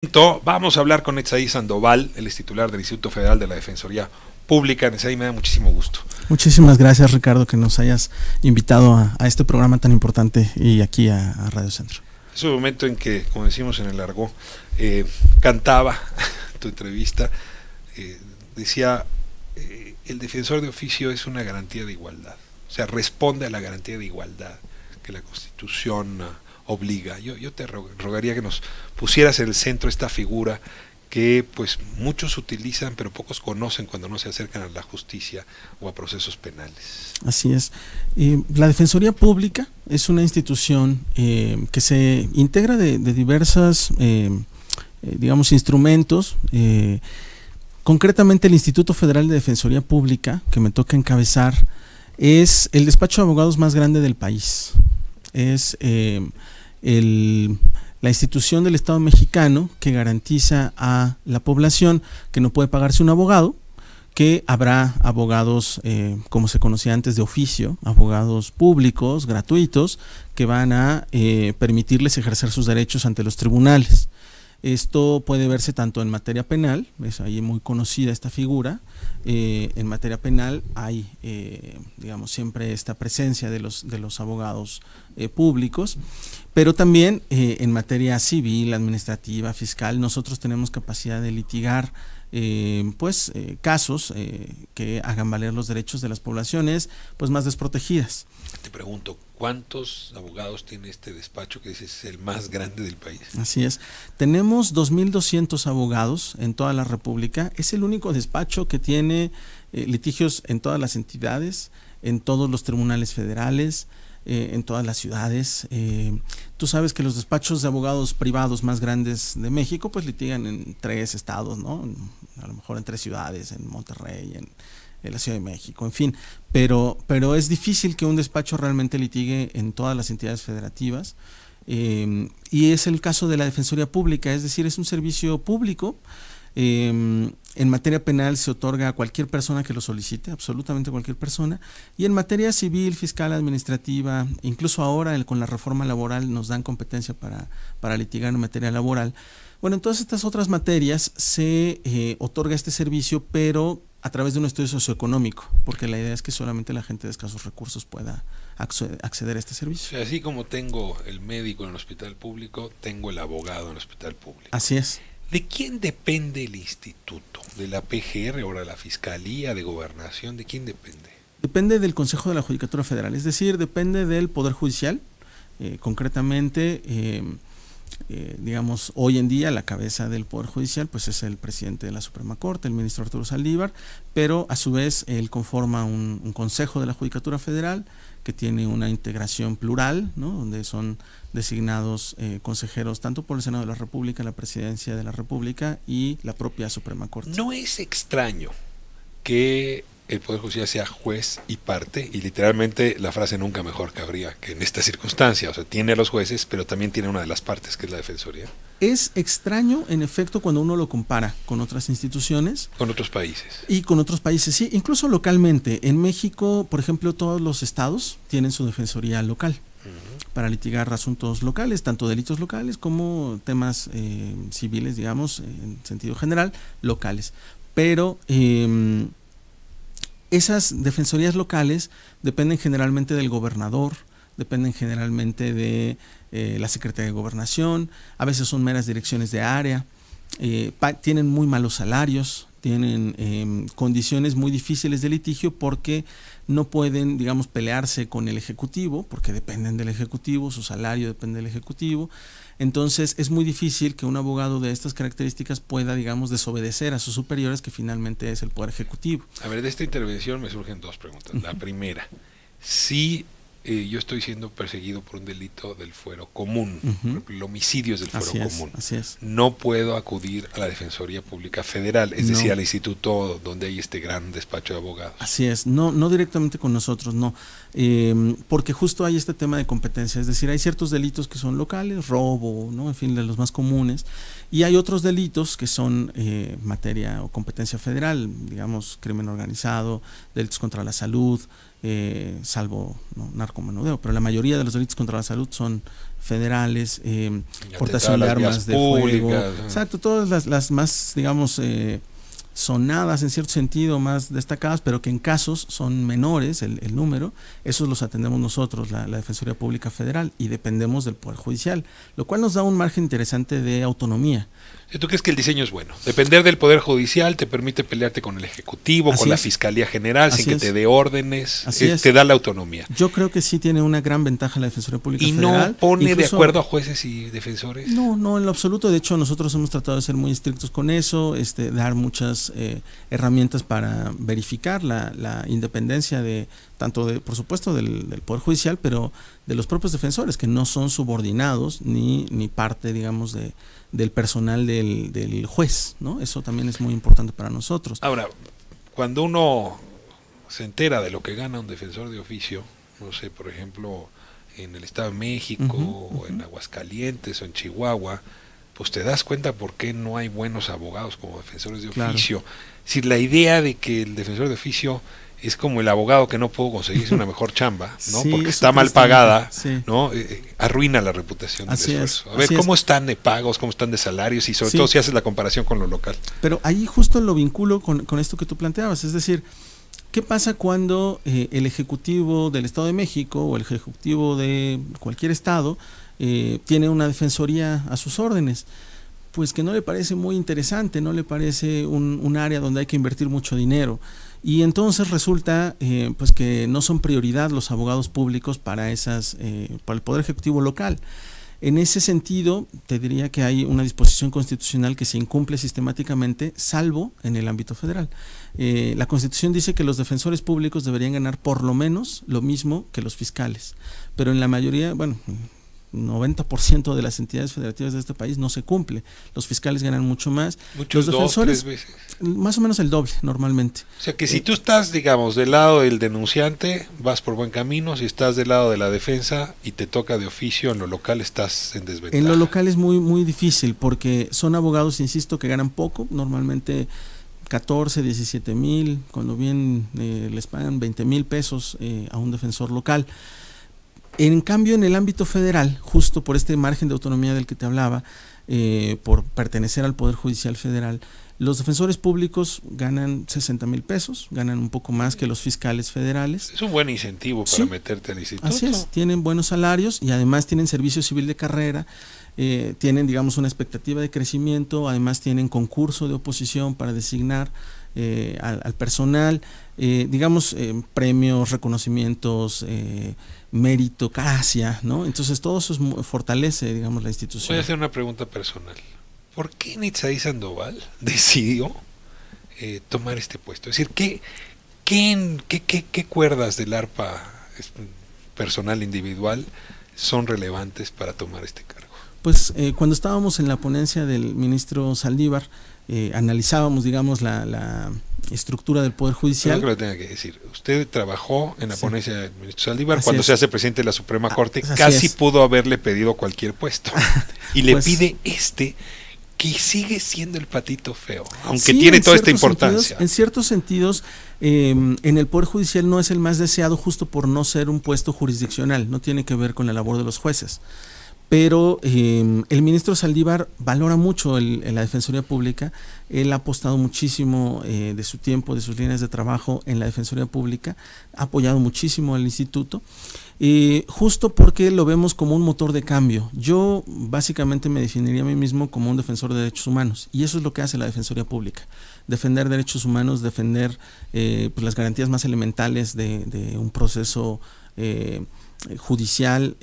Vamos a hablar con Netzaí Sandoval, el titular del Instituto Federal de la Defensoría Pública. Netzaí, me da muchísimo gusto. Muchísimas gracias, Ricardo, que nos hayas invitado a este programa tan importante y aquí a Radio Centro. Es un momento en que, como decimos en el argot, cantaba tu entrevista, decía, el defensor de oficio es una garantía de igualdad, o sea, responde a la garantía de igualdad que la Constitución obliga. Yo te rogaría que nos pusieras en el centro esta figura que pues muchos utilizan pero pocos conocen cuando no se acercan a la justicia o a procesos penales. Así es. La Defensoría Pública es una institución que se integra de diversas digamos instrumentos. Concretamente el Instituto Federal de Defensoría Pública, que me toca encabezar, es el despacho de abogados más grande del país. Es la institución del Estado mexicano que garantiza a la población que no puede pagarse un abogado, que habrá abogados, como se conocía antes, de oficio, abogados públicos, gratuitos, que van a permitirles ejercer sus derechos ante los tribunales. Esto puede verse tanto en materia penal, es ahí muy conocida esta figura. En materia penal hay, digamos, siempre esta presencia de los abogados públicos, pero también en materia civil, administrativa, fiscal, nosotros tenemos capacidad de litigar casos que hagan valer los derechos de las poblaciones pues más desprotegidas. Te pregunto, ¿cuántos abogados tiene este despacho que dices es el más grande del país? Así es, tenemos 2.200 abogados en toda la República. Es el único despacho que tiene litigios en todas las entidades, en todos los tribunales federales, en todas las ciudades. Tú sabes que los despachos de abogados privados más grandes de México pues litigan en 3 estados, ¿no? A lo mejor en 3 ciudades, en Monterrey, en la Ciudad de México, en fin, pero es difícil que un despacho realmente litigue en todas las entidades federativas, y es el caso de la Defensoría Pública, es decir, es un servicio público. En materia penal se otorga a cualquier persona que lo solicite, absolutamente cualquier persona, y en materia civil, fiscal, administrativa, incluso ahora con la reforma laboral nos dan competencia para litigar en materia laboral. Bueno, en todas estas otras materias se otorga este servicio, pero a través de un estudio socioeconómico, porque la idea es que solamente la gente de escasos recursos pueda acceder a este servicio. O sea, así como tengo el médico en el hospital público, tengo el abogado en el hospital público. Así es. ¿De quién depende el instituto? ¿De la PGR, ahora la Fiscalía, de Gobernación? ¿De quién depende? Depende del Consejo de la Judicatura Federal, es decir, depende del Poder Judicial. Concretamente, digamos, hoy en día la cabeza del Poder Judicial pues es el presidente de la Suprema Corte, el ministro Arturo Saldívar, pero a su vez él conforma un Consejo de la Judicatura Federal que tiene una integración plural, ¿no? Donde son designados consejeros tanto por el Senado de la República, la Presidencia de la República y la propia Suprema Corte. ¿No es extraño que el Poder Judicial sea juez y parte? Y literalmente la frase nunca mejor cabría que en esta circunstancia, o sea, tiene a los jueces, pero también tiene una de las partes, que es la Defensoría. Es extraño, en efecto, cuando uno lo compara con otras instituciones. Con otros países. Y con otros países, sí, incluso localmente. En México, por ejemplo, todos los estados tienen su defensoría local para litigar asuntos locales, tanto delitos locales como temas civiles, digamos, en sentido general, locales. Pero esas defensorías locales dependen generalmente del gobernador, dependen generalmente de la Secretaría de Gobernación, a veces son meras direcciones de área, tienen muy malos salarios, tienen condiciones muy difíciles de litigio porque no pueden, digamos, pelearse con el Ejecutivo, porque dependen del Ejecutivo, su salario depende del Ejecutivo. Entonces es muy difícil que un abogado de estas características pueda, digamos, desobedecer a sus superiores, que finalmente es el Poder Ejecutivo. A ver, de esta intervención me surgen 2 preguntas. La primera, si yo estoy siendo perseguido por un delito del fuero común, por ejemplo, el homicidio es del fuero común, así es. No puedo acudir a la Defensoría Pública Federal, es decir, al instituto donde hay este gran despacho de abogados. Así es, no directamente con nosotros, no, porque justo hay este tema de competencia, es decir, hay ciertos delitos que son locales, robo, ¿no? En fin, de los más comunes, y hay otros delitos que son materia o competencia federal, digamos, crimen organizado, delitos contra la salud, salvo narcomenudeo, pero la mayoría de los delitos contra la salud son federales, portación de armas de fuego, exacto, todas las más, digamos, sonadas en cierto sentido, más destacadas, pero que en casos son menores el número, esos los atendemos nosotros, la Defensoría Pública Federal, y dependemos del Poder Judicial, lo cual nos da un margen interesante de autonomía. ¿Tú crees que el diseño es bueno? Depender del Poder Judicial te permite pelearte con el Ejecutivo, con la Fiscalía General, sin que te dé órdenes, te da la autonomía. Yo creo que sí tiene una gran ventaja la Defensoría Pública Federal. ¿Y no pone de acuerdo a jueces y defensores? No, en lo absoluto. De hecho, nosotros hemos tratado de ser muy estrictos con eso, dar muchas herramientas para verificar la independencia de tanto por supuesto del Poder Judicial, pero de los propios defensores, que no son subordinados ni parte, digamos, del personal del juez, ¿no? Eso también es muy importante para nosotros. Ahora, cuando uno se entera de lo que gana un defensor de oficio, no sé, por ejemplo, en el Estado de México, o en Aguascalientes, o en Chihuahua, pues te das cuenta por qué no hay buenos abogados como defensores de oficio. Si la idea de que el defensor de oficio es como el abogado que no puedo conseguirse una mejor chamba, ¿no? Porque está mal pagada, ¿no? Arruina la reputación del esfuerzo. A ver, ¿cómo están de pagos, cómo están de salarios y sobre todo si haces la comparación con lo local? Pero ahí justo lo vinculo con esto que tú planteabas, es decir, ¿qué pasa cuando el Ejecutivo del Estado de México o el Ejecutivo de cualquier estado tiene una defensoría a sus órdenes? Pues que no le parece muy interesante, no le parece un área donde hay que invertir mucho dinero. Y entonces resulta pues que no son prioridad los abogados públicos para para el Poder Ejecutivo local. En ese sentido, te diría que hay una disposición constitucional que se incumple sistemáticamente, salvo en el ámbito federal. La Constitución dice que los defensores públicos deberían ganar por lo menos lo mismo que los fiscales, pero en la mayoría, 90% de las entidades federativas de este país no se cumple. Los fiscales ganan mucho más. Muchos, los defensores, 2, 3 veces. Más o menos el doble, normalmente. O sea que si tú estás, digamos, del lado del denunciante, vas por buen camino. Si estás del lado de la defensa y te toca de oficio, en lo local estás en desventaja. En lo local es muy, muy difícil, porque son abogados, insisto, que ganan poco, normalmente 14, 17 mil, cuando bien les pagan 20 mil pesos a un defensor local. En cambio, en el ámbito federal, justo por este margen de autonomía del que te hablaba, por pertenecer al Poder Judicial Federal, los defensores públicos ganan 60 mil pesos, ganan un poco más que los fiscales federales. Es un buen incentivo para meterte al instituto. Así es, tienen buenos salarios y además tienen servicio civil de carrera, tienen, digamos, una expectativa de crecimiento, además tienen concurso de oposición para designar al personal, premios, reconocimientos, meritocracia, ¿no? Entonces todo eso fortalece, digamos, la institución. Voy a hacer una pregunta personal. ¿Por qué Nitsaí Sandoval decidió tomar este puesto? Es decir, ¿qué cuerdas del arpa personal individual son relevantes para tomar este cargo? Pues cuando estábamos en la ponencia del ministro Saldívar, analizábamos, digamos, la estructura del Poder Judicial. No creo que lo tenga que decir. Usted trabajó en la ponencia del ministro Saldívar cuando se hace presidente de la Suprema Corte, casi pudo haberle pedido cualquier puesto. Y le pide que sigue siendo el patito feo, aunque tiene toda esta importancia. En ciertos sentidos, en el Poder Judicial no es el más deseado justo por no ser un puesto jurisdiccional, no tiene que ver con la labor de los jueces. Pero el ministro Saldívar valora mucho la Defensoría Pública. Él ha apostado muchísimo de su tiempo, de sus líneas de trabajo en la Defensoría Pública, ha apoyado muchísimo al instituto, justo porque lo vemos como un motor de cambio. Yo básicamente me definiría a mí mismo como un defensor de derechos humanos, y eso es lo que hace la Defensoría Pública: defender derechos humanos, defender pues las garantías más elementales de un proceso judicial,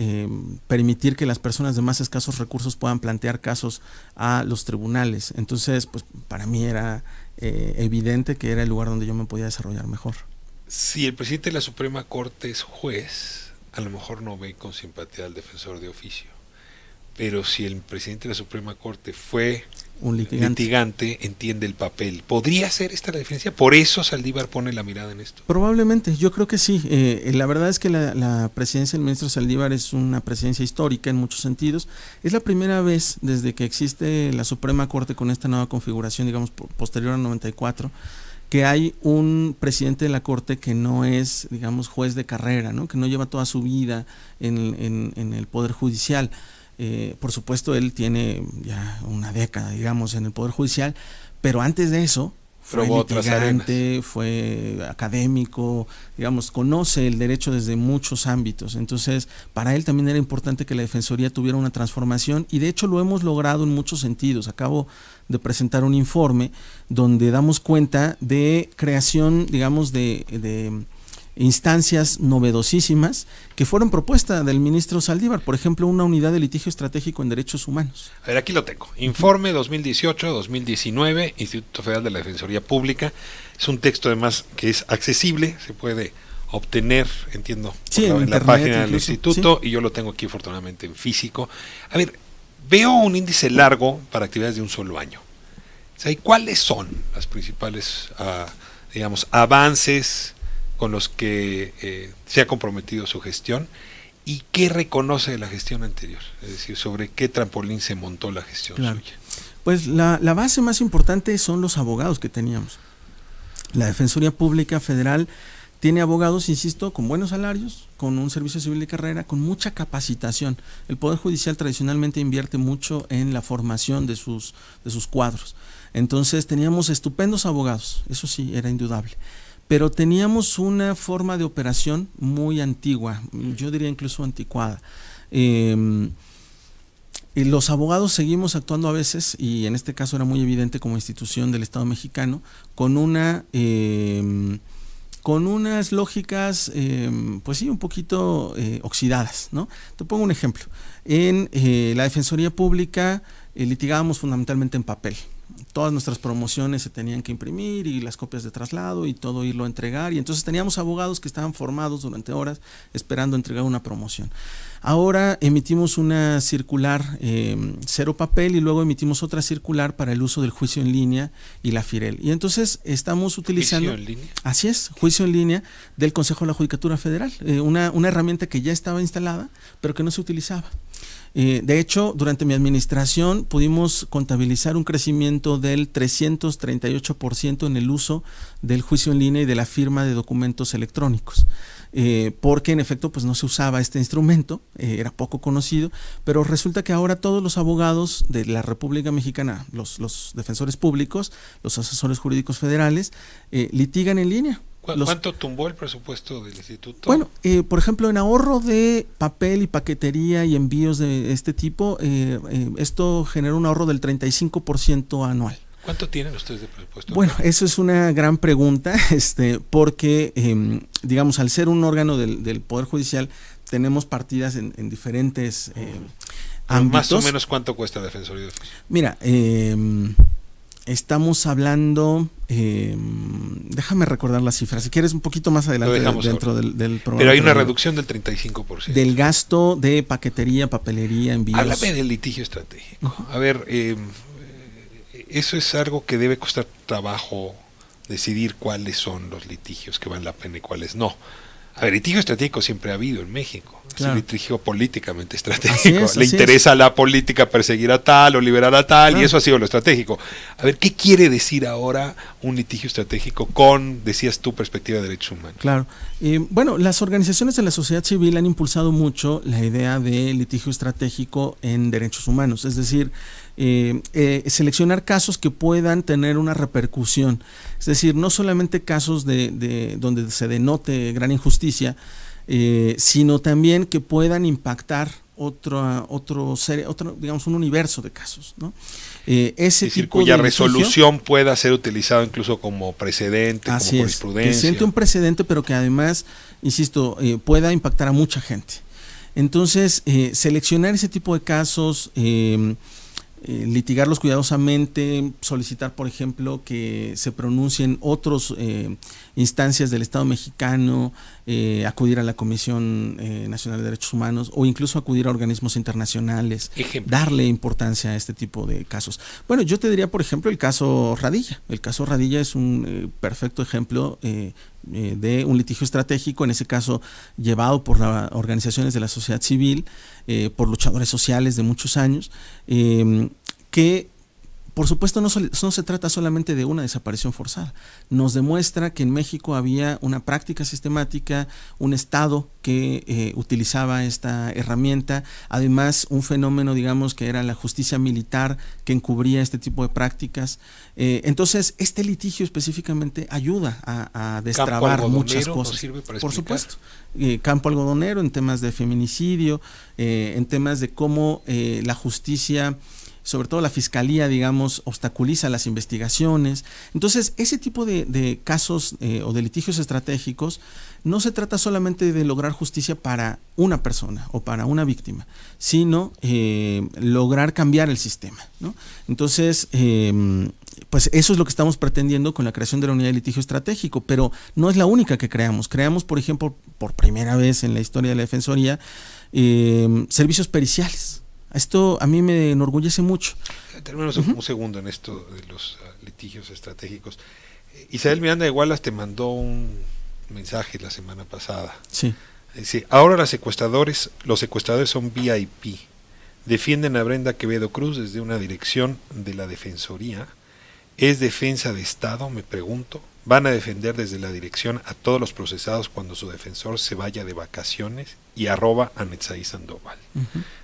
permitir que las personas de más escasos recursos puedan plantear casos a los tribunales. Entonces, pues para mí era evidente que era el lugar donde yo me podía desarrollar mejor. Si el presidente de la Suprema Corte es juez, a lo mejor no ve con simpatía al defensor de oficio, pero si el presidente de la Suprema Corte fue un litigante, entiende el papel. ¿Podría ser esta la diferencia? ¿Por eso Saldívar pone la mirada en esto? Probablemente, yo creo que sí. La verdad es que la presidencia del ministro Saldívar es una presidencia histórica en muchos sentidos. Es la primera vez desde que existe la Suprema Corte con esta nueva configuración, digamos, posterior al 94, que hay un presidente de la Corte que no es, digamos, juez de carrera, ¿no? Que no lleva toda su vida en el Poder Judicial. Por supuesto, él tiene ya una década, digamos, en el Poder Judicial, pero antes de eso fue litigante, fue académico, digamos, conoce el derecho desde muchos ámbitos. Entonces, para él también era importante que la Defensoría tuviera una transformación, y de hecho lo hemos logrado en muchos sentidos. Acabo de presentar un informe donde damos cuenta de creación, digamos, de instancias novedosísimas que fueron propuesta del ministro Saldívar, por ejemplo, una unidad de litigio estratégico en derechos humanos. A ver, aquí lo tengo. Informe 2018-2019, Instituto Federal de la Defensoría Pública. Es un texto además que es accesible, se puede obtener, entiendo, sí, en la página del instituto, sí. Y yo lo tengo aquí afortunadamente en físico. A ver, veo un índice largo para actividades de un solo año. O sea, ¿y cuáles son las principales, digamos, avances con los que se ha comprometido su gestión, y qué reconoce de la gestión anterior? Es decir, sobre qué trampolín se montó la gestión suya. Pues la base más importante son los abogados que teníamos. La Defensoría Pública Federal tiene abogados, insisto, con buenos salarios, con un servicio civil de carrera, con mucha capacitación. El Poder Judicial tradicionalmente invierte mucho en la formación de sus cuadros. Entonces teníamos estupendos abogados, eso sí, era indudable. Pero teníamos una forma de operación muy antigua, yo diría incluso anticuada. Los abogados seguimos actuando a veces, y en este caso era muy evidente como institución del Estado mexicano, con unas lógicas, pues sí, un poquito oxidadas, ¿no? Te pongo un ejemplo. En la Defensoría Pública litigábamos fundamentalmente en papel. Todas nuestras promociones se tenían que imprimir, y las copias de traslado y todo irlo a entregar, y entonces teníamos abogados que estaban formados durante horas esperando entregar una promoción. Ahora emitimos una circular cero papel, y luego emitimos otra circular para el uso del juicio en línea y la FIREL. Y entonces estamos utilizando… ¿Juicio en línea? Así es, juicio en línea del Consejo de la Judicatura Federal, una herramienta que ya estaba instalada, pero que no se utilizaba. De hecho, durante mi administración pudimos contabilizar un crecimiento del 338% en el uso del juicio en línea y de la firma de documentos electrónicos, porque en efecto pues no se usaba este instrumento, era poco conocido, pero resulta que ahora todos los abogados de la República Mexicana, los defensores públicos, los asesores jurídicos federales, litigan en línea. ¿Cuánto tumbó el presupuesto del instituto? Bueno, por ejemplo, en ahorro de papel y paquetería y envíos de este tipo, esto generó un ahorro del 35% anual. ¿Cuánto tienen ustedes de presupuesto? Bueno, eso es una gran pregunta, porque, digamos, al ser un órgano del Poder Judicial, tenemos partidas en diferentes ámbitos. Más o menos, ¿cuánto cuesta la Defensoría de Oficio? Mira, estamos hablando, déjame recordar las cifras, si quieres un poquito más adelante dentro del programa. Pero hay una reducción del 35%. Del gasto de paquetería, papelería, envíos. Háblame del litigio estratégico. A ver, eso es algo que debe costar trabajo decidir cuáles son los litigios que valen la pena y cuáles no. A ver, litigio estratégico siempre ha habido en México. Claro. Es un litigio políticamente estratégico. Le interesa a la política perseguir a tal o liberar a tal, claro. Y eso ha sido lo estratégico. A ver, ¿qué quiere decir ahora un litigio estratégico con, decías tú, perspectiva de derechos humanos? Claro. Bueno, las organizaciones de la sociedad civil han impulsado mucho la idea de litigio estratégico en derechos humanos. Es decir, seleccionar casos que puedan tener una repercusión. Es decir, no solamente casos de donde se denote gran injusticia, sino también que puedan impactar digamos, un universo de casos, ¿no? Ese tipo cuya de resolución pueda ser utilizado incluso como precedente, como jurisprudencia. Que siente un precedente, pero que además, insisto, pueda impactar a mucha gente. Entonces, seleccionar ese tipo de casos, litigarlos cuidadosamente, solicitar, por ejemplo, que se pronuncien otras instancias del Estado mexicano, acudir a la Comisión Nacional de Derechos Humanos o incluso acudir a organismos internacionales, darle importancia a este tipo de casos. Bueno, yo te diría, por ejemplo, el caso Radilla. El caso Radilla es un perfecto ejemplo de un litigio estratégico, en ese caso llevado por las organizaciones de la sociedad civil, por luchadores sociales de muchos años, que por supuesto, no se trata solamente de una desaparición forzada. Nos demuestra que en México había una práctica sistemática, un Estado que utilizaba esta herramienta, además un fenómeno, digamos, que era la justicia militar que encubría este tipo de prácticas. Entonces, este litigio específicamente ayuda a destrabar muchas cosas. Por supuesto. Campo algodonero en temas de feminicidio, en temas de cómo la justicia, sobre todo la fiscalía, digamos, obstaculiza las investigaciones. Entonces, ese tipo de casos o de litigios estratégicos no se trata solamente de lograr justicia para una persona o para una víctima, sino lograr cambiar el sistema, ¿no? Entonces, pues eso es lo que estamos pretendiendo con la creación de la unidad de litigio estratégico, pero no es la única que creamos. Creamos, por ejemplo, por primera vez en la historia de la Defensoría, servicios periciales. Esto a mí me enorgullece mucho. Terminamos un segundo en esto de los litigios estratégicos. Isabel Miranda de Wallace te mandó un mensaje la semana pasada. Sí. Dice, ahora los secuestradores son VIP. Defienden a Brenda Quevedo Cruz desde una dirección de la Defensoría. ¿Es defensa de Estado? Me pregunto. ¿Van a defender desde la dirección a todos los procesados cuando su defensor se vaya de vacaciones? Y @ a Netzaí Sandoval.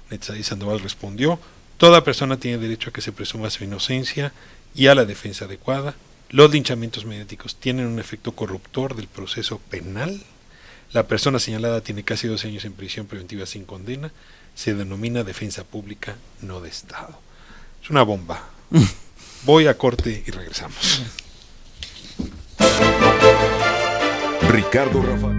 Netzaí Sandoval respondió, toda persona tiene derecho a que se presuma su inocencia y a la defensa adecuada. Los linchamientos mediáticos tienen un efecto corruptor del proceso penal. La persona señalada tiene casi 12 años en prisión preventiva sin condena. Se denomina defensa pública, no de Estado. Es una bomba. Voy a corte y regresamos. Ricardo Rafa.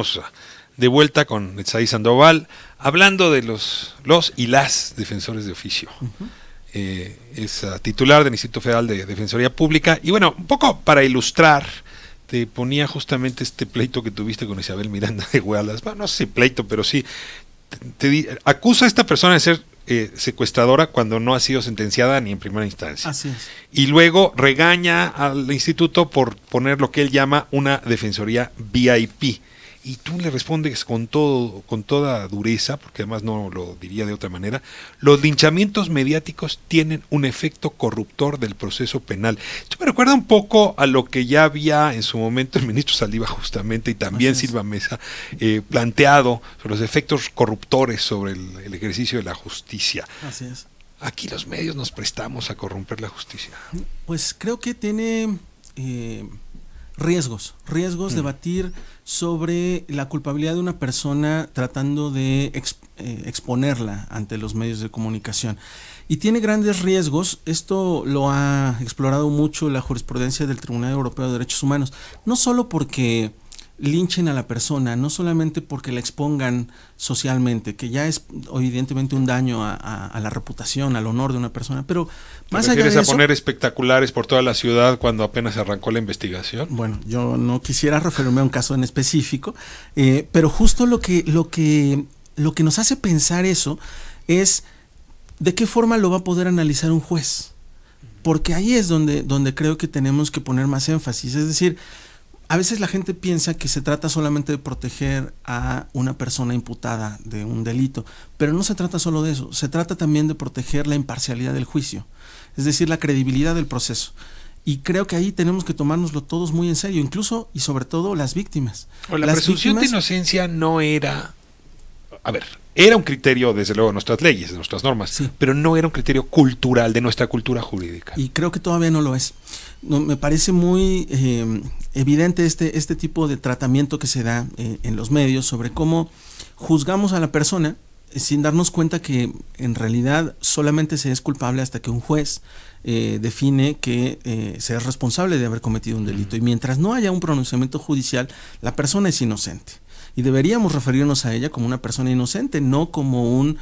estamos de vuelta con Etsaí Sandoval, hablando de los y las defensores de oficio. Es titular del Instituto Federal de Defensoría Pública. Y bueno, un poco para ilustrar, te ponía justamente este pleito que tuviste con Isabel Miranda de Gualas. Bueno, no sé si pleito, pero sí. Acusa a esta persona de ser secuestradora cuando no ha sido sentenciada ni en primera instancia. Así es. Y luego regaña al instituto por poner lo que él llama una defensoría VIP. Y tú le respondes con toda dureza, porque además no lo diría de otra manera: los linchamientos mediáticos tienen un efecto corruptor del proceso penal. Esto me recuerda un poco a lo que ya había en su momento el ministro Saldívar justamente, y también Silva Mesa, planteado sobre los efectos corruptores sobre el ejercicio de la justicia. Así es. Aquí los medios nos prestamos a corromper la justicia. Pues creo que tiene riesgos de batir sobre la culpabilidad de una persona tratando de exponerla ante los medios de comunicación. Y tiene grandes riesgos. Esto lo ha explorado mucho la jurisprudencia del Tribunal Europeo de Derechos Humanos, no solo porque linchen a la persona, no solamente porque la expongan socialmente, que ya es evidentemente un daño a la reputación, al honor de una persona, pero más allá de eso... ¿Te refieres a poner espectaculares por toda la ciudad cuando apenas arrancó la investigación? Bueno, yo no quisiera referirme a un caso en específico, pero justo lo que nos hace pensar eso es de qué forma lo va a poder analizar un juez, porque ahí es donde creo que tenemos que poner más énfasis. Es decir, a veces la gente piensa que se trata solamente de proteger a una persona imputada de un delito, pero no se trata solo de eso, se trata también de proteger la imparcialidad del juicio, es decir, la credibilidad del proceso. Y creo que ahí tenemos que tomárnoslo todos muy en serio, incluso y sobre todo las víctimas. O la presunción de inocencia no era... A ver, era un criterio, desde luego, de nuestras leyes, de nuestras normas, sí, pero no era un criterio cultural, de nuestra cultura jurídica. Y creo que todavía no lo es. No, me parece muy evidente este tipo de tratamiento que se da en los medios sobre cómo juzgamos a la persona sin darnos cuenta que en realidad solamente se es culpable hasta que un juez define que se es responsable de haber cometido un delito. Y mientras no haya un pronunciamiento judicial, la persona es inocente. Y deberíamos referirnos a ella como una persona inocente, no como un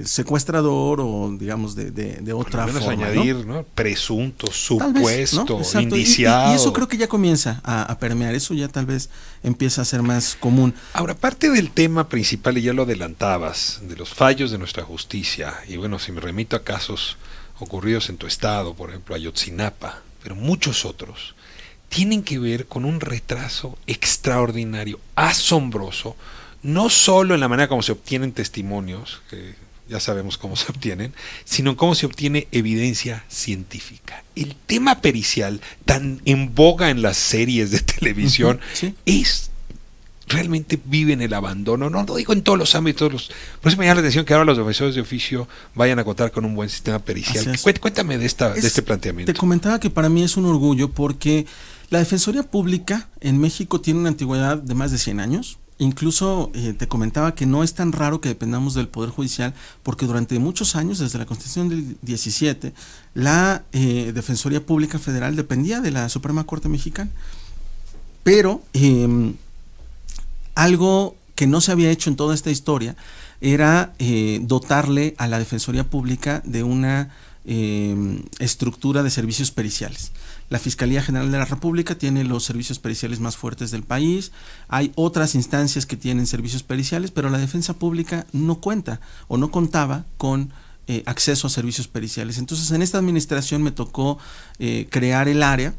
secuestrador o digamos de otra forma. Añadir, ¿no? Presunto, supuesto, vez, ¿no? Indiciado. Y eso creo que ya comienza a permear, eso ya tal vez empieza a ser más común. Ahora, parte del tema principal, y ya lo adelantabas, de los fallos de nuestra justicia, y bueno, si me remito a casos ocurridos en tu estado, por ejemplo, Ayotzinapa, pero muchos otros, tienen que ver con un retraso extraordinario, asombroso, no solo en la manera como se obtienen testimonios, que ya sabemos cómo se obtienen, sino en cómo se obtiene evidencia científica. El tema pericial, tan en boga en las series de televisión, sí, realmente vive en el abandono. No lo digo en todos los ámbitos. Por eso me llama la atención que ahora los defensores de oficio vayan a contar con un buen sistema pericial. Cuéntame de este planteamiento. Te comentaba que para mí es un orgullo porque la Defensoría Pública en México tiene una antigüedad de más de 100 años. Incluso te comentaba que no es tan raro que dependamos del Poder Judicial, porque durante muchos años, desde la Constitución del 17, la Defensoría Pública Federal dependía de la Suprema Corte Mexicana. Pero algo que no se había hecho en toda esta historia era dotarle a la Defensoría Pública de una estructura de servicios periciales. La Fiscalía General de la República tiene los servicios periciales más fuertes del país, hay otras instancias que tienen servicios periciales, pero la defensa pública no cuenta o no contaba con acceso a servicios periciales. Entonces en esta administración me tocó crear el área,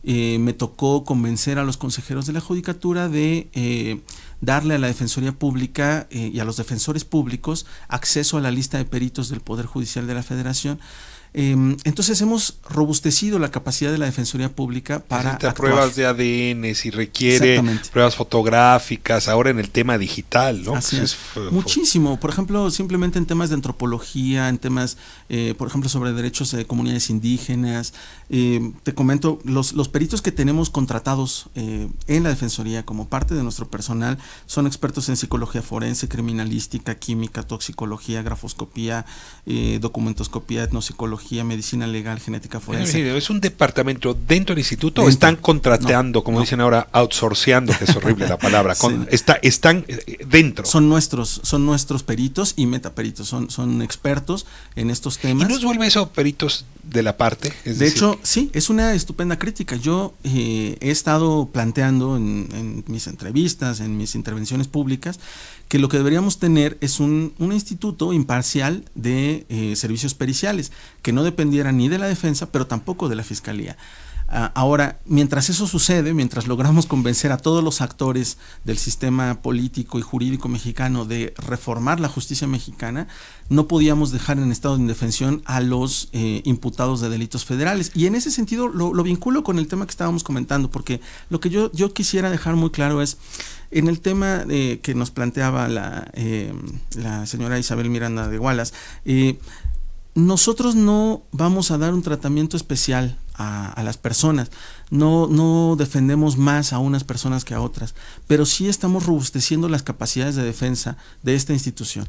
me tocó convencer a los consejeros de la Judicatura de darle a la Defensoría Pública y a los defensores públicos acceso a la lista de peritos del Poder Judicial de la Federación. Entonces hemos robustecido la capacidad de la Defensoría Pública para actuar. Pruebas de ADN, si requiere pruebas fotográficas, ahora en el tema digital, ¿no? Así es. Muchísimo, por ejemplo, simplemente en temas de antropología, en temas, por ejemplo, sobre derechos de comunidades indígenas. Te comento, los peritos que tenemos contratados en la Defensoría como parte de nuestro personal son expertos en psicología forense, criminalística, química, toxicología, grafoscopía, documentoscopía, etnopsicología, medicina legal, genética forense. ¿Es un departamento dentro del instituto o están contratando, como dicen ahora, outsourceando, que es horrible la palabra? Están dentro. Son nuestros peritos y metaperitos, son expertos en estos temas. ¿Y nos vuelve eso peritos de la parte? De hecho, sí, es una estupenda crítica. Yo he estado planteando en mis entrevistas, en mis intervenciones públicas, que lo que deberíamos tener es un instituto imparcial de servicios periciales, que no dependiera ni de la defensa, pero tampoco de la fiscalía. Ahora, mientras eso sucede, mientras logramos convencer a todos los actores del sistema político y jurídico mexicano de reformar la justicia mexicana, no podíamos dejar en estado de indefensión a los imputados de delitos federales. Y en ese sentido lo vinculo con el tema que estábamos comentando, porque lo que yo quisiera dejar muy claro es, en el tema que nos planteaba la señora Isabel Miranda de Wallace, nosotros no vamos a dar un tratamiento especial a las personas, no defendemos más a unas personas que a otras, pero sí estamos robusteciendo las capacidades de defensa de esta institución.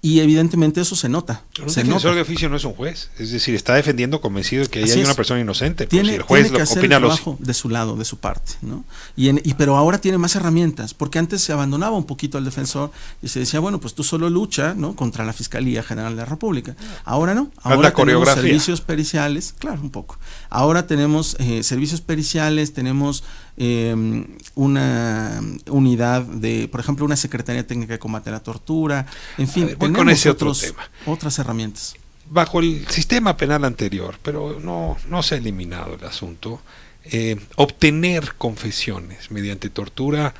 Y evidentemente eso se nota. Un defensor de oficio no es un juez, es decir, está defendiendo convencido de que ahí hay una persona inocente. Tiene, si el juez tiene que hacer el trabajo de su lado, de su parte, ¿no? Pero ahora tiene más herramientas, porque antes se abandonaba un poquito al defensor y se decía, bueno, pues tú solo lucha, ¿no?, contra la Fiscalía General de la República. Ahora no, ahora tenemos servicios periciales, claro, un poco. Ahora tenemos servicios periciales, tenemos una unidad de, por ejemplo, una Secretaría Técnica de Combate a la Tortura, en fin, con ese otro tema. Otras herramientas. Bajo el sistema penal anterior, pero no se ha eliminado el asunto, obtener confesiones mediante tortura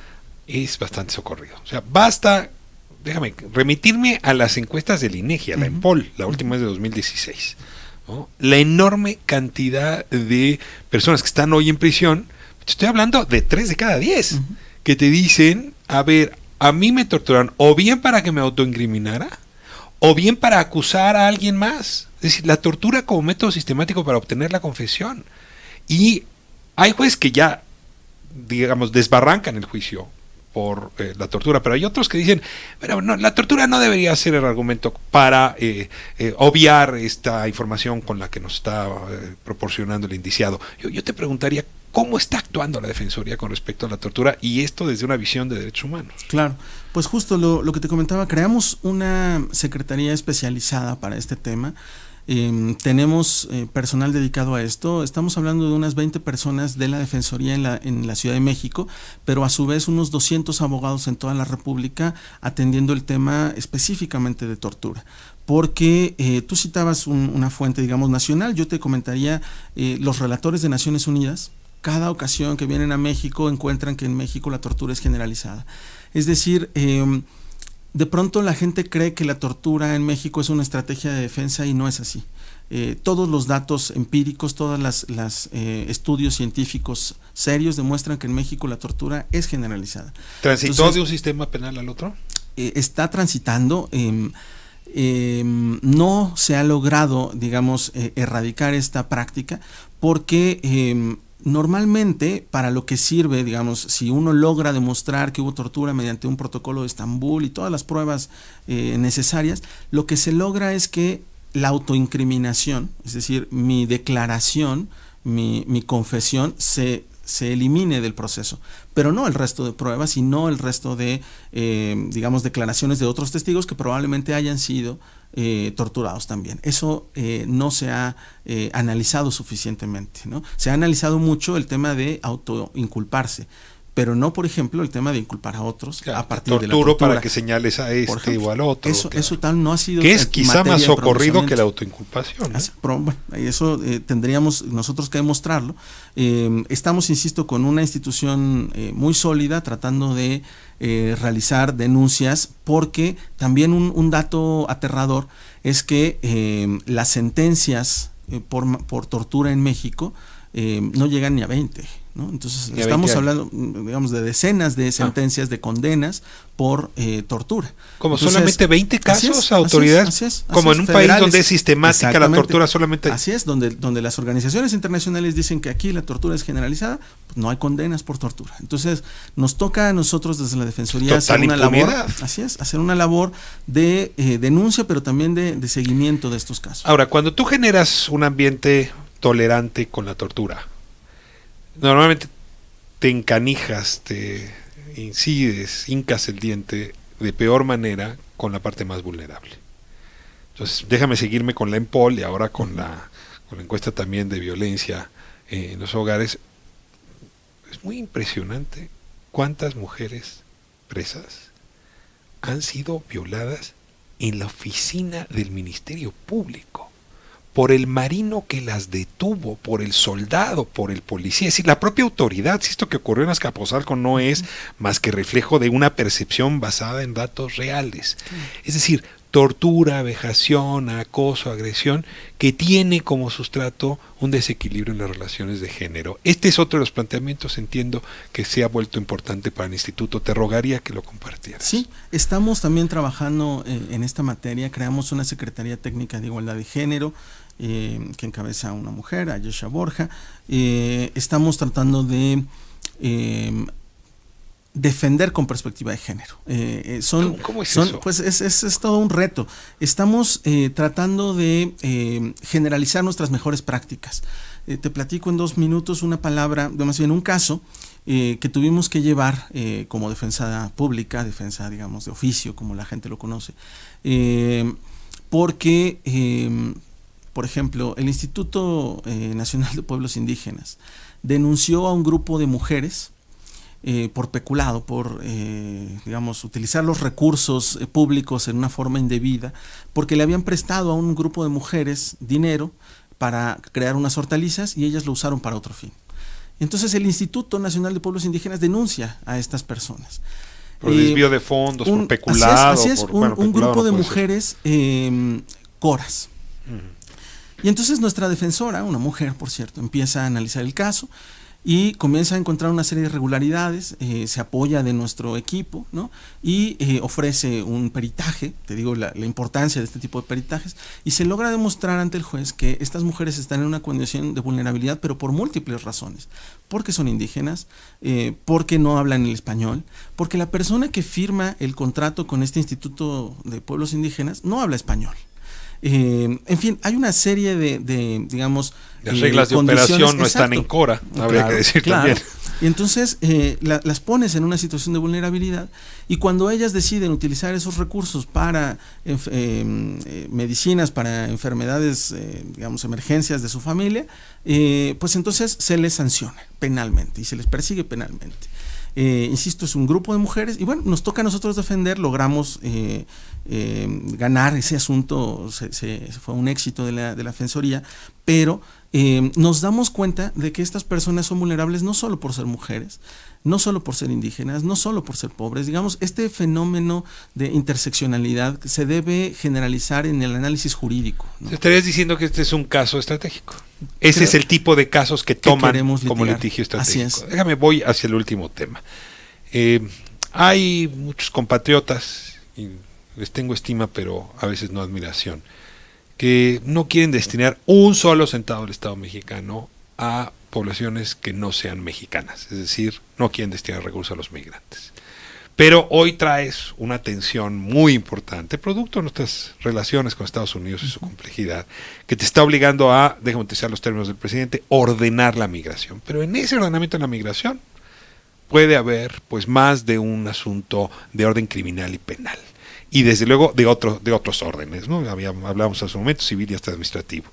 es bastante socorrido. O sea, basta, déjame remitirme a las encuestas del INEGI, a la EMPOL, la última es de 2016, ¿no? La enorme cantidad de personas que están hoy en prisión, estoy hablando de 3 de cada 10, que te dicen, a ver, a mí me torturaron o bien para que me autoincriminara, o bien para acusar a alguien más. Es decir, la tortura como método sistemático para obtener la confesión. Y hay jueces que ya, digamos, desbarrancan el juicio por la tortura, pero hay otros que dicen, bueno, no, la tortura no debería ser el argumento para obviar esta información con la que nos está proporcionando el indiciado. Yo te preguntaría, ¿cómo está actuando la Defensoría con respecto a la tortura y esto desde una visión de derechos humanos? Claro, pues justo lo que te comentaba, creamos una secretaría especializada para este tema. Tenemos personal dedicado a esto. Estamos hablando de unas 20 personas de la Defensoría en la Ciudad de México, pero a su vez unos 200 abogados en toda la República atendiendo el tema específicamente de tortura. Porque tú citabas una fuente, digamos, nacional. Yo te comentaría los relatores de Naciones Unidas. Cada ocasión que vienen a México encuentran que en México la tortura es generalizada. Es decir, de pronto la gente cree que la tortura en México es una estrategia de defensa y no es así. Todos los datos empíricos, todos los estudios científicos serios demuestran que en México la tortura es generalizada. ¿Transitó entonces, de un sistema penal al otro? Está transitando. No se ha logrado, digamos, erradicar esta práctica porque normalmente para lo que sirve, digamos, si uno logra demostrar que hubo tortura mediante un protocolo de Estambul y todas las pruebas necesarias, lo que se logra es que la autoincriminación, es decir, mi declaración, mi confesión se elimine del proceso, pero no el resto de pruebas y no el resto de, digamos, declaraciones de otros testigos que probablemente hayan sido torturados también. Eso no se ha analizado suficientemente, ¿no? Se ha analizado mucho el tema de autoinculparse, pero no, por ejemplo, el tema de inculpar a otros, claro, a partir de la tortura para que señales a este ejemplo, o al otro. Eso, claro. Eso tal no ha sido, que es quizá más socorrido que la autoinculpación, ¿no? Bueno, eso tendríamos nosotros que demostrarlo. Estamos, insisto, con una institución muy sólida tratando de realizar denuncias, porque también un dato aterrador es que las sentencias por tortura en México no llegan ni a 20. ¿no? Entonces Ya estamos 20 hablando, digamos, de decenas de sentencias, de condenas por tortura. Como Entonces, solamente 20 casos, así es, autoridades, así es, como en un federales. país donde es sistemática la Exactamente. tortura, solamente... Así es, donde las organizaciones internacionales dicen que aquí la tortura es generalizada, pues no hay condenas por tortura. Entonces nos toca a nosotros desde la Defensoría hacer una labor, así es, hacer una labor de denuncia, pero también de seguimiento de estos casos. Ahora, cuando tú generas un ambiente tolerante con la tortura, normalmente te encanijas, te incides, hincas el diente de peor manera con la parte más vulnerable. Entonces, déjame seguirme con la EMPOL y ahora con la encuesta también de violencia en los hogares. Es muy impresionante cuántas mujeres presas han sido violadas en la oficina del Ministerio Público, por el marino que las detuvo, por el soldado, por el policía, es decir, la propia autoridad. Si esto que ocurrió en Azcapotzalco no es más que reflejo de una percepción basada en datos reales. Es decir, tortura, vejación, acoso, agresión, que tiene como sustrato un desequilibrio en las relaciones de género. Este es otro de los planteamientos, entiendo, que se ha vuelto importante para el instituto. Te rogaría que lo compartieras. Sí, estamos también trabajando en esta materia. Creamos una Secretaría Técnica de Igualdad de Género, que encabeza una mujer, Ayesha Borja. Estamos tratando de defender con perspectiva de género. ¿Cómo es eso? Pues es todo un reto. Estamos tratando de generalizar nuestras mejores prácticas. Te platico en 2 minutos una palabra, más bien un caso que tuvimos que llevar como defensa pública, defensa, digamos, de oficio, como la gente lo conoce, porque, por ejemplo, el Instituto Nacional de Pueblos Indígenas denunció a un grupo de mujeres por peculado, por digamos, utilizar los recursos públicos en una forma indebida, porque le habían prestado a un grupo de mujeres dinero para crear unas hortalizas y ellas lo usaron para otro fin. Entonces el Instituto Nacional de Pueblos Indígenas denuncia a estas personas. Por desvío de fondos, por peculado. Así es, por, un grupo no de mujeres coras. Y entonces nuestra defensora, una mujer por cierto, empieza a analizar el caso y comienza a encontrar una serie de irregularidades, se apoya de nuestro equipo, ¿no? Y ofrece un peritaje, te digo la importancia de este tipo de peritajes, y se logra demostrar ante el juez que estas mujeres están en una condición de vulnerabilidad, pero por múltiples razones, porque son indígenas, porque no hablan el español, porque la persona que firma el contrato con este Instituto de Pueblos Indígenas no habla español. En fin, hay una serie de digamos, las reglas de operación no están en Cora, habría que decir también. Y entonces las pones en una situación de vulnerabilidad, y cuando ellas deciden utilizar esos recursos para medicinas, para enfermedades, digamos, emergencias de su familia, pues entonces se les sanciona penalmente y se les persigue penalmente. Insisto, es un grupo de mujeres y bueno, nos toca a nosotros defender. Logramos ganar ese asunto, fue un éxito de la Defensoría, pero nos damos cuenta de que estas personas son vulnerables no solo por ser mujeres, no solo por ser indígenas, no solo por ser pobres. Digamos, este fenómeno de interseccionalidad se debe generalizar en el análisis jurídico, ¿no? Estarías diciendo que este es un caso estratégico. Ese es el tipo de casos que toman como litigio estratégico. Déjame, voy hacia el último tema. Hay muchos compatriotas, y les tengo estima, pero a veces no admiración, que no quieren destinar un solo centavo del Estado mexicano a poblaciones que no sean mexicanas, es decir, no quieren destinar recursos a los migrantes. Pero hoy traes una tensión muy importante, producto de nuestras relaciones con Estados Unidos y su complejidad, que te está obligando a, déjame utilizar los términos del presidente, ordenar la migración. Pero en ese ordenamiento de la migración puede haber pues más de un asunto de orden criminal y penal. Y desde luego de otros órdenes, ¿no? Hablábamos hace un momento, civil y hasta administrativo.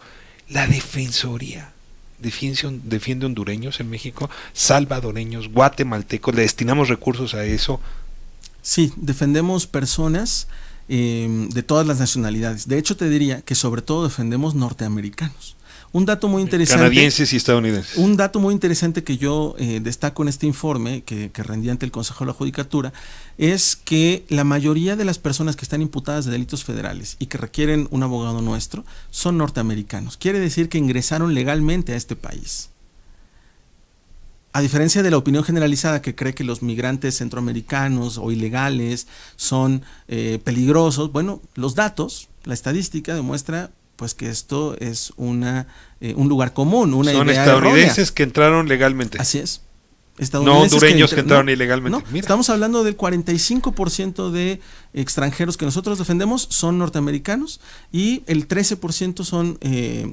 La Defensoría defiende hondureños en México, salvadoreños, guatemaltecos, le destinamos recursos a eso. Sí, defendemos personas de todas las nacionalidades. De hecho, te diría que sobre todo defendemos norteamericanos. Un dato muy interesante. Canadienses y estadounidenses. Un dato muy interesante que yo destaco en este informe que rendí ante el Consejo de la Judicatura es que la mayoría de las personas que están imputadas de delitos federales y que requieren un abogado nuestro son norteamericanos. Quiere decir que ingresaron legalmente a este país. A diferencia de la opinión generalizada que cree que los migrantes centroamericanos o ilegales son peligrosos, bueno, los datos, la estadística demuestra pues que esto es un lugar común, una son idea estadounidenses errónea. Que entraron legalmente. Así es. No hondureños que entraron ilegalmente. No, estamos hablando del 45% de extranjeros que nosotros defendemos son norteamericanos y el 13% son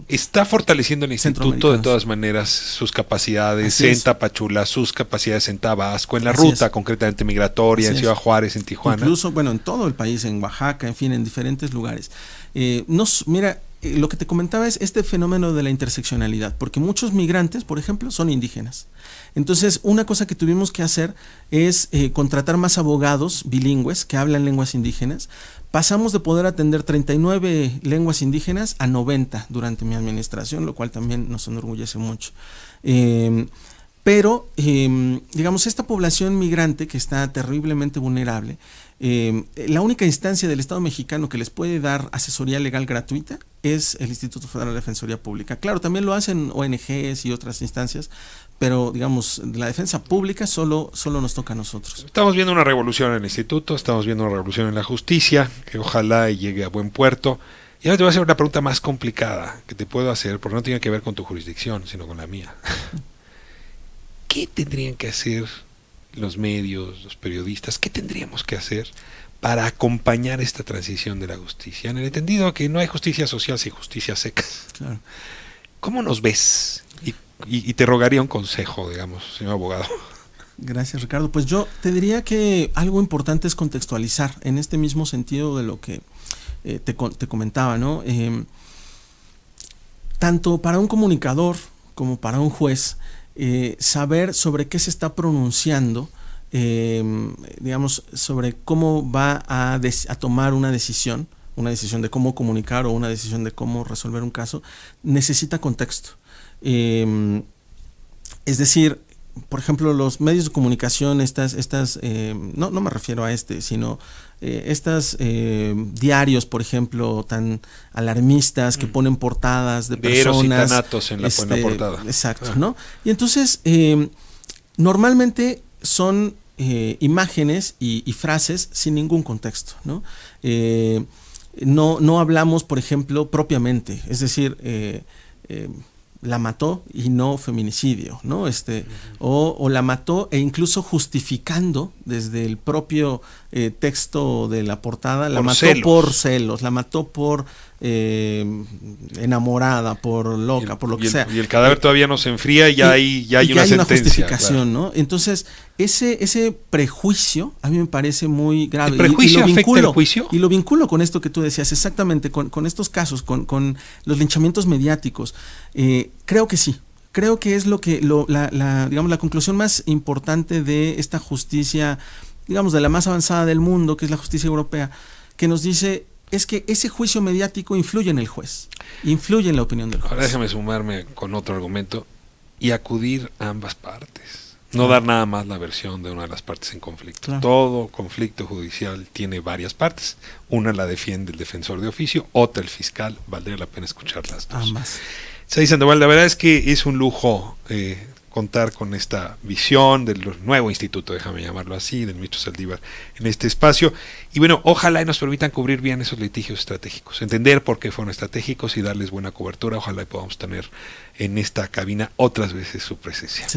está fortaleciendo el instituto de todas maneras sus capacidades en Tapachula, sus capacidades en Tabasco, en la ruta concretamente migratoria, en Ciudad Juárez, en Tijuana. Incluso, bueno, en todo el país, en Oaxaca, en fin, en diferentes lugares. Mira, lo que te comentaba es este fenómeno de la interseccionalidad, porque muchos migrantes, por ejemplo, son indígenas. Entonces, una cosa que tuvimos que hacer es contratar más abogados bilingües que hablan lenguas indígenas. Pasamos de poder atender 39 lenguas indígenas a 90 durante mi administración, lo cual también nos enorgullece mucho. Pero, digamos, esta población migrante que está terriblemente vulnerable, la única instancia del Estado mexicano que les puede dar asesoría legal gratuita es el Instituto Federal de Defensoría Pública. Claro, también lo hacen ONGs y otras instancias, pero digamos, la defensa pública solo nos toca a nosotros. Estamos viendo una revolución en el instituto, estamos viendo una revolución en la justicia, que ojalá llegue a buen puerto. Y ahora te voy a hacer una pregunta más complicada que te puedo hacer, porque no tiene que ver con tu jurisdicción, sino con la mía. ¿Qué tendrían que hacer los medios, los periodistas? ¿Qué tendríamos que hacer para acompañar esta transición de la justicia? En el entendido que no hay justicia social sin justicia seca. Claro. ¿Cómo nos ves? Y te rogaría un consejo, digamos, señor abogado. Gracias, Ricardo. Pues yo te diría que algo importante es contextualizar en este mismo sentido de lo que te comentaba, ¿no? Tanto para un comunicador como para un juez, saber sobre qué se está pronunciando, digamos, sobre cómo va a tomar una decisión de cómo comunicar o una decisión de cómo resolver un caso, necesita contexto. Es decir, por ejemplo, los medios de comunicación, no me refiero a sino estas diarios, por ejemplo, tan alarmistas que ponen portadas de personas. Eros y Thanatos en la portada. Exacto, ¿no? Y entonces, normalmente son imágenes y frases sin ningún contexto, ¿no? No hablamos, por ejemplo, propiamente, es decir, la mató y no feminicidio, ¿no? O la mató e incluso justificando desde el propio texto de la portada, la mató por celos, la mató por enamorada, por loca, por lo que sea. Y el cadáver todavía no se enfría y ya hay una sentencia. Una justificación, claro. ¿No? Entonces, ese prejuicio a mí me parece muy grave. ¿El prejuicio afecta el juicio? Y lo vinculo con esto que tú decías, exactamente, con estos casos, con los linchamientos mediáticos. Creo que sí. Creo que es digamos, la conclusión más importante de esta justicia, digamos, de la más avanzada del mundo, que es la justicia europea, que nos dice es que ese juicio mediático influye en el juez, influye en la opinión del juez. Ahora déjame sumarme con otro argumento y acudir a ambas partes. No dar nada más la versión de una de las partes en conflicto. Claro. Todo conflicto judicial tiene varias partes. Una la defiende el defensor de oficio, otra el fiscal. Valdría la pena escuchar las dos. Ambas. Say Sandoval, la verdad es que es un lujo contar con esta visión del nuevo instituto, déjame llamarlo así, del ministro Saldívar en este espacio. Y bueno, ojalá y nos permitan cubrir bien esos litigios estratégicos, entender por qué fueron estratégicos y darles buena cobertura. Ojalá y podamos tener en esta cabina otras veces su presencia.